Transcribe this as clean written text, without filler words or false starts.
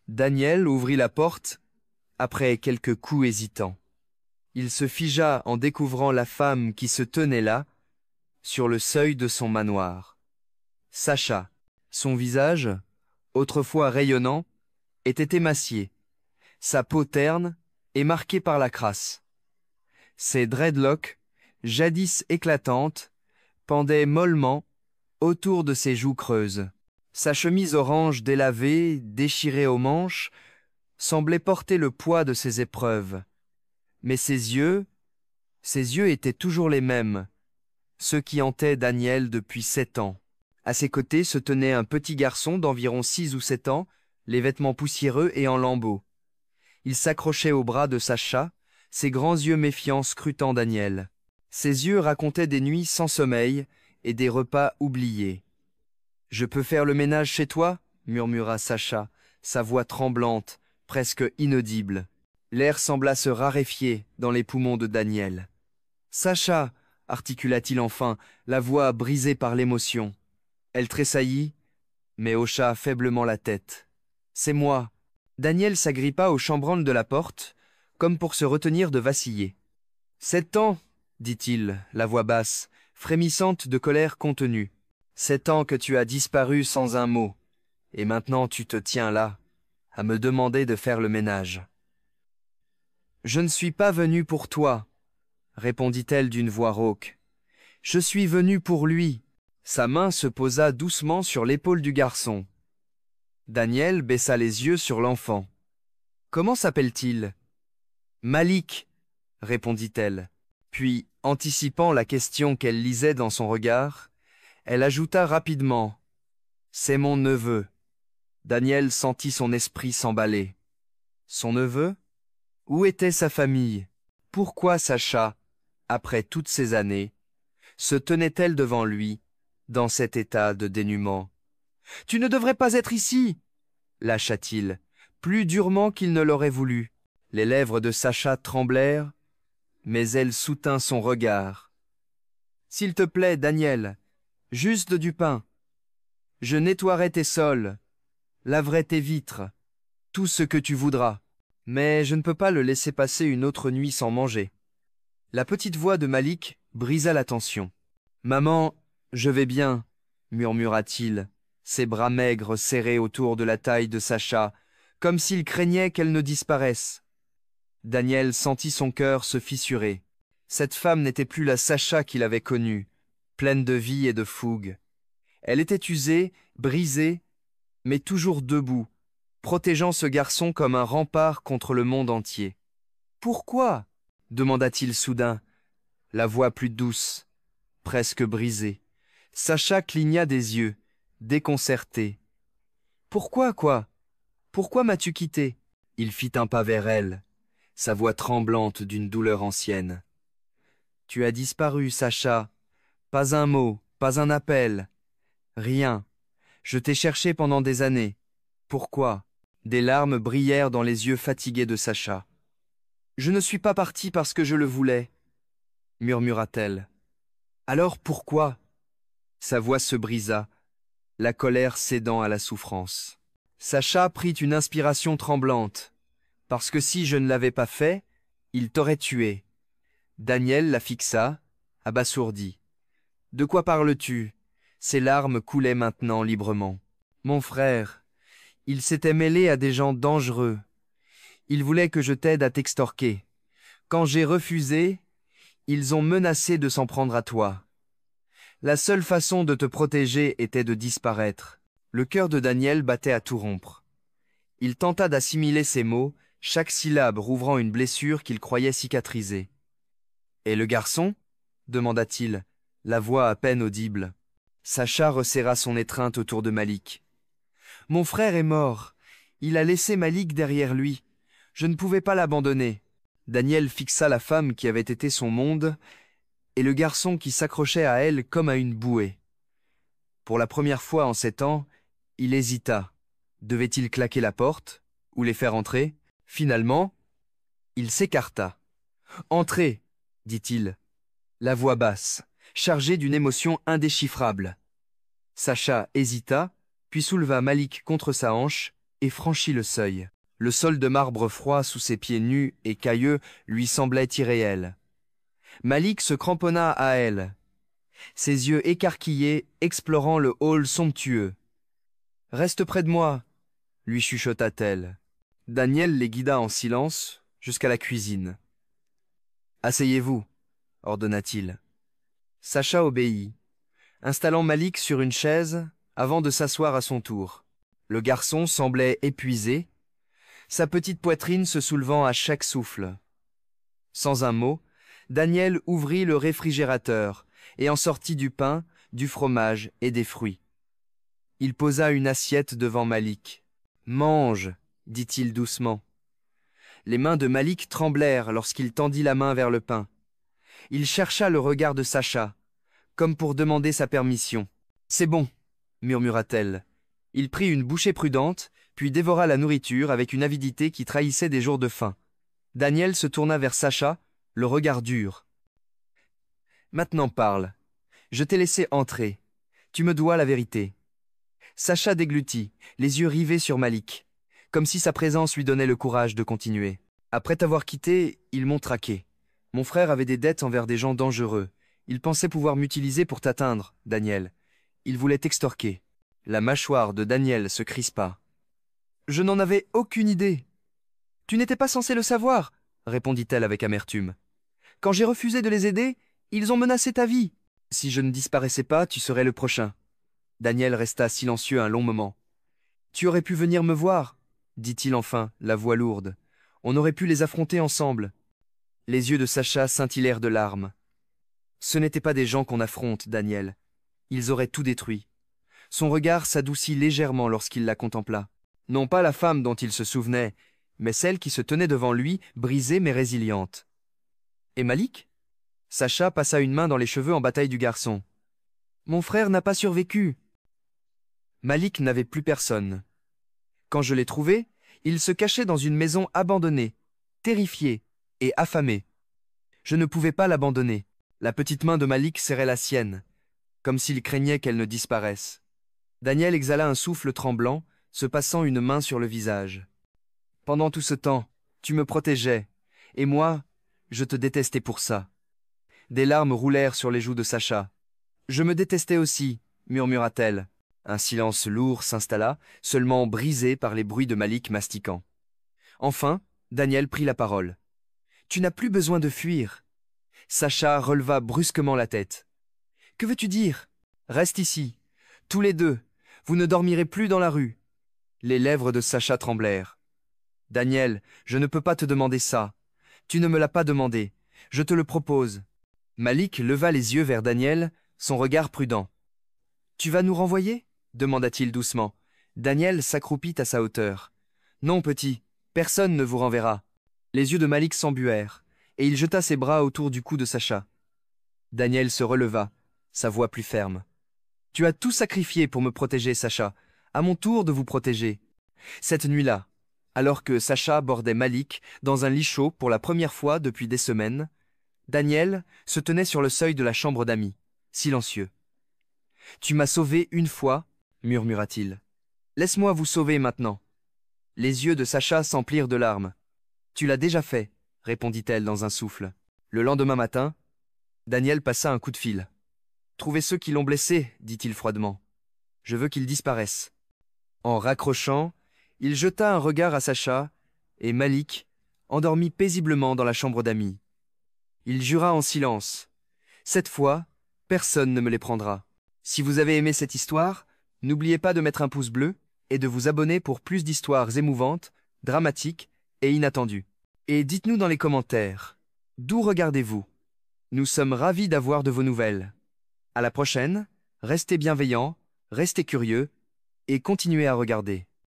Daniel ouvrit la porte après quelques coups hésitants. Il se figea en découvrant la femme qui se tenait là, sur le seuil de son manoir. Sacha, son visage, autrefois rayonnant, était émacié, sa peau terne et marquée par la crasse. Ses dreadlocks, jadis éclatantes, pendaient mollement autour de ses joues creuses. Sa chemise orange délavée, déchirée aux manches, semblait porter le poids de ses épreuves. Mais ses yeux étaient toujours les mêmes, ceux qui hantaient Daniel depuis 7 ans. À ses côtés se tenait un petit garçon d'environ 6 ou 7 ans, les vêtements poussiéreux et en lambeaux. Il s'accrochait au bras de Sacha, ses grands yeux méfiants scrutant Daniel. Ses yeux racontaient des nuits sans sommeil et des repas oubliés. « Je peux faire le ménage chez toi » murmura Sacha, sa voix tremblante, presque inaudible. L'air sembla se raréfier dans les poumons de Daniel. « Sacha » articula-t-il enfin, la voix brisée par l'émotion. Elle tressaillit, mais hocha faiblement la tête. « C'est moi. » Daniel s'agrippa au chambranle de la porte, comme pour se retenir de vaciller. « 7 ans, dit-il, la voix basse, frémissante de colère contenue. 7 ans que tu as disparu sans un mot, et maintenant tu te tiens là, à me demander de faire le ménage. »« Je ne suis pas venue pour toi, » répondit-elle d'une voix rauque. « Je suis venue pour lui. » Sa main se posa doucement sur l'épaule du garçon. Daniel baissa les yeux sur l'enfant. « Comment s'appelle-t-il ?»« Malik, » répondit-elle. Puis, anticipant la question qu'elle lisait dans son regard, elle ajouta rapidement « C'est mon neveu. » Daniel sentit son esprit s'emballer. Son neveu? Où était sa famille? Pourquoi Sacha, après toutes ces années, se tenait-elle devant lui, dans cet état de dénuement? « Tu ne devrais pas être ici !» lâcha-t-il, plus durement qu'il ne l'aurait voulu. Les lèvres de Sacha tremblèrent, mais elle soutint son regard. « S'il te plaît, Daniel, juste du pain. Je nettoierai tes sols, laverai tes vitres, tout ce que tu voudras. Mais je ne peux pas le laisser passer une autre nuit sans manger. » La petite voix de Malik brisa la tension. « Maman, je vais bien, » murmura-t-il, ses bras maigres serrés autour de la taille de Sacha, comme s'il craignait qu'elle ne disparaisse. Daniel sentit son cœur se fissurer. Cette femme n'était plus la Sacha qu'il avait connue, pleine de vie et de fougue. Elle était usée, brisée, mais toujours debout, protégeant ce garçon comme un rempart contre le monde entier. « Pourquoi » demanda-t-il soudain, la voix plus douce, presque brisée. Sacha cligna des yeux, déconcerté. « Pourquoi, quoi? Pourquoi m'as-tu quitté ?» Il fit un pas vers elle, sa voix tremblante d'une douleur ancienne. « Tu as disparu, Sacha. Pas un mot, pas un appel. Rien. Je t'ai cherché pendant des années. Pourquoi ?» Des larmes brillèrent dans les yeux fatigués de Sacha. « Je ne suis pas partie parce que je le voulais, » murmura-t-elle. « Alors pourquoi ?» Sa voix se brisa, la colère cédant à la souffrance. Sacha prit une inspiration tremblante. « Parce que si je ne l'avais pas fait, il t'aurait tué. » Daniel la fixa, abasourdi. « De quoi parles-tu » Ses larmes coulaient maintenant librement. « Mon frère, il s'était mêlé à des gens dangereux. Il voulait que je t'aide à t'extorquer. Quand j'ai refusé, ils ont menacé de s'en prendre à toi. La seule façon de te protéger était de disparaître. » Le cœur de Daniel battait à tout rompre. Il tenta d'assimiler ces mots, chaque syllabe rouvrant une blessure qu'il croyait cicatriser. « Et le garçon » demanda-t-il, la voix à peine audible. Sacha resserra son étreinte autour de Malik. « Mon frère est mort. Il a laissé Malik derrière lui. Je ne pouvais pas l'abandonner. » Daniel fixa la femme qui avait été son monde et le garçon qui s'accrochait à elle comme à une bouée. Pour la première fois en 7 ans, il hésita. Devait-il claquer la porte ou les faire entrer? Finalement, il s'écarta. « Entrez !» dit-il, la voix basse, chargée d'une émotion indéchiffrable. Sacha hésita, puis souleva Malik contre sa hanche et franchit le seuil. Le sol de marbre froid sous ses pieds nus et cailleux lui semblait irréel. Malik se cramponna à elle, ses yeux écarquillés explorant le hall somptueux. « Reste près de moi !» lui chuchota-t-elle. Daniel les guida en silence jusqu'à la cuisine. « Asseyez-vous » ordonna-t-il. Sacha obéit, installant Malik sur une chaise avant de s'asseoir à son tour. Le garçon semblait épuisé, sa petite poitrine se soulevant à chaque souffle. Sans un mot, Daniel ouvrit le réfrigérateur et en sortit du pain, du fromage et des fruits. Il posa une assiette devant Malik. « Mange » dit-il doucement. Les mains de Malik tremblèrent lorsqu'il tendit la main vers le pain. Il chercha le regard de Sacha, comme pour demander sa permission. « C'est bon » murmura-t-elle. Il prit une bouchée prudente, puis dévora la nourriture avec une avidité qui trahissait des jours de faim. Daniel se tourna vers Sacha, le regard dur. « Maintenant parle. Je t'ai laissé entrer. Tu me dois la vérité. » Sacha déglutit, les yeux rivés sur Malik, comme si sa présence lui donnait le courage de continuer. « Après t'avoir quitté, ils m'ont traqué. Mon frère avait des dettes envers des gens dangereux. Il pensait pouvoir m'utiliser pour t'atteindre, Daniel. Il voulait t'extorquer. » La mâchoire de Daniel se crispa. « Je n'en avais aucune idée. »« Tu n'étais pas censé le savoir, » répondit-elle avec amertume. « Quand j'ai refusé de les aider, ils ont menacé ta vie. Si je ne disparaissais pas, tu serais le prochain. » Daniel resta silencieux un long moment. « Tu aurais pu venir me voir, » dit-il enfin, la voix lourde. « On aurait pu les affronter ensemble. » Les yeux de Sacha scintillèrent de larmes. « Ce n'étaient pas des gens qu'on affronte, Daniel. Ils auraient tout détruit. » Son regard s'adoucit légèrement lorsqu'il la contempla. Non pas la femme dont il se souvenait, mais celle qui se tenait devant lui, brisée mais résiliente. « Et Malik ?» Sacha passa une main dans les cheveux en bataille du garçon. « Mon frère n'a pas survécu. » Malik n'avait plus personne. Quand je l'ai trouvé, il se cachait dans une maison abandonnée, terrifié et affamé. Je ne pouvais pas l'abandonner. La petite main de Malik serrait la sienne, comme s'il craignait qu'elle ne disparaisse. Daniel exhala un souffle tremblant, se passant une main sur le visage. « Pendant tout ce temps, tu me protégeais, et moi, je te détestais pour ça. » Des larmes roulèrent sur les joues de Sacha. « Je me détestais aussi, » murmura-t-elle. Un silence lourd s'installa, seulement brisé par les bruits de Malik mastiquant. Enfin, Daniel prit la parole. « Tu n'as plus besoin de fuir. » Sacha releva brusquement la tête. « Que veux-tu dire ? Reste ici, tous les deux. Vous ne dormirez plus dans la rue. » Les lèvres de Sacha tremblèrent. « Daniel, je ne peux pas te demander ça. Tu ne me l'as pas demandé. Je te le propose. » Malik leva les yeux vers Daniel, son regard prudent. « Tu vas nous renvoyer ?» demanda-t-il doucement. Daniel s'accroupit à sa hauteur. « Non, petit, personne ne vous renverra. » Les yeux de Malik s'embuèrent, et il jeta ses bras autour du cou de Sacha. Daniel se releva, sa voix plus ferme. « Tu as tout sacrifié pour me protéger, Sacha. À mon tour de vous protéger. » Cette nuit-là, alors que Sacha bordait Malik dans un lit chaud pour la première fois depuis des semaines, Daniel se tenait sur le seuil de la chambre d'amis, silencieux. « Tu m'as sauvé une fois, » murmura-t-il. « Laisse-moi vous sauver maintenant. » Les yeux de Sacha s'emplirent de larmes. « Tu l'as déjà fait, » répondit-elle dans un souffle. Le lendemain matin, Daniel passa un coup de fil. « Trouvez ceux qui l'ont blessé, » dit-il froidement. « Je veux qu'ils disparaissent. » En raccrochant, il jeta un regard à Sacha, et Malik, endormi paisiblement dans la chambre d'amis. Il jura en silence. « Cette fois, personne ne me les prendra. » Si vous avez aimé cette histoire, n'oubliez pas de mettre un pouce bleu et de vous abonner pour plus d'histoires émouvantes, dramatiques et inattendues. Et dites-nous dans les commentaires, d'où regardez-vous? Nous sommes ravis d'avoir de vos nouvelles. À la prochaine, restez bienveillants, restez curieux et continuez à regarder.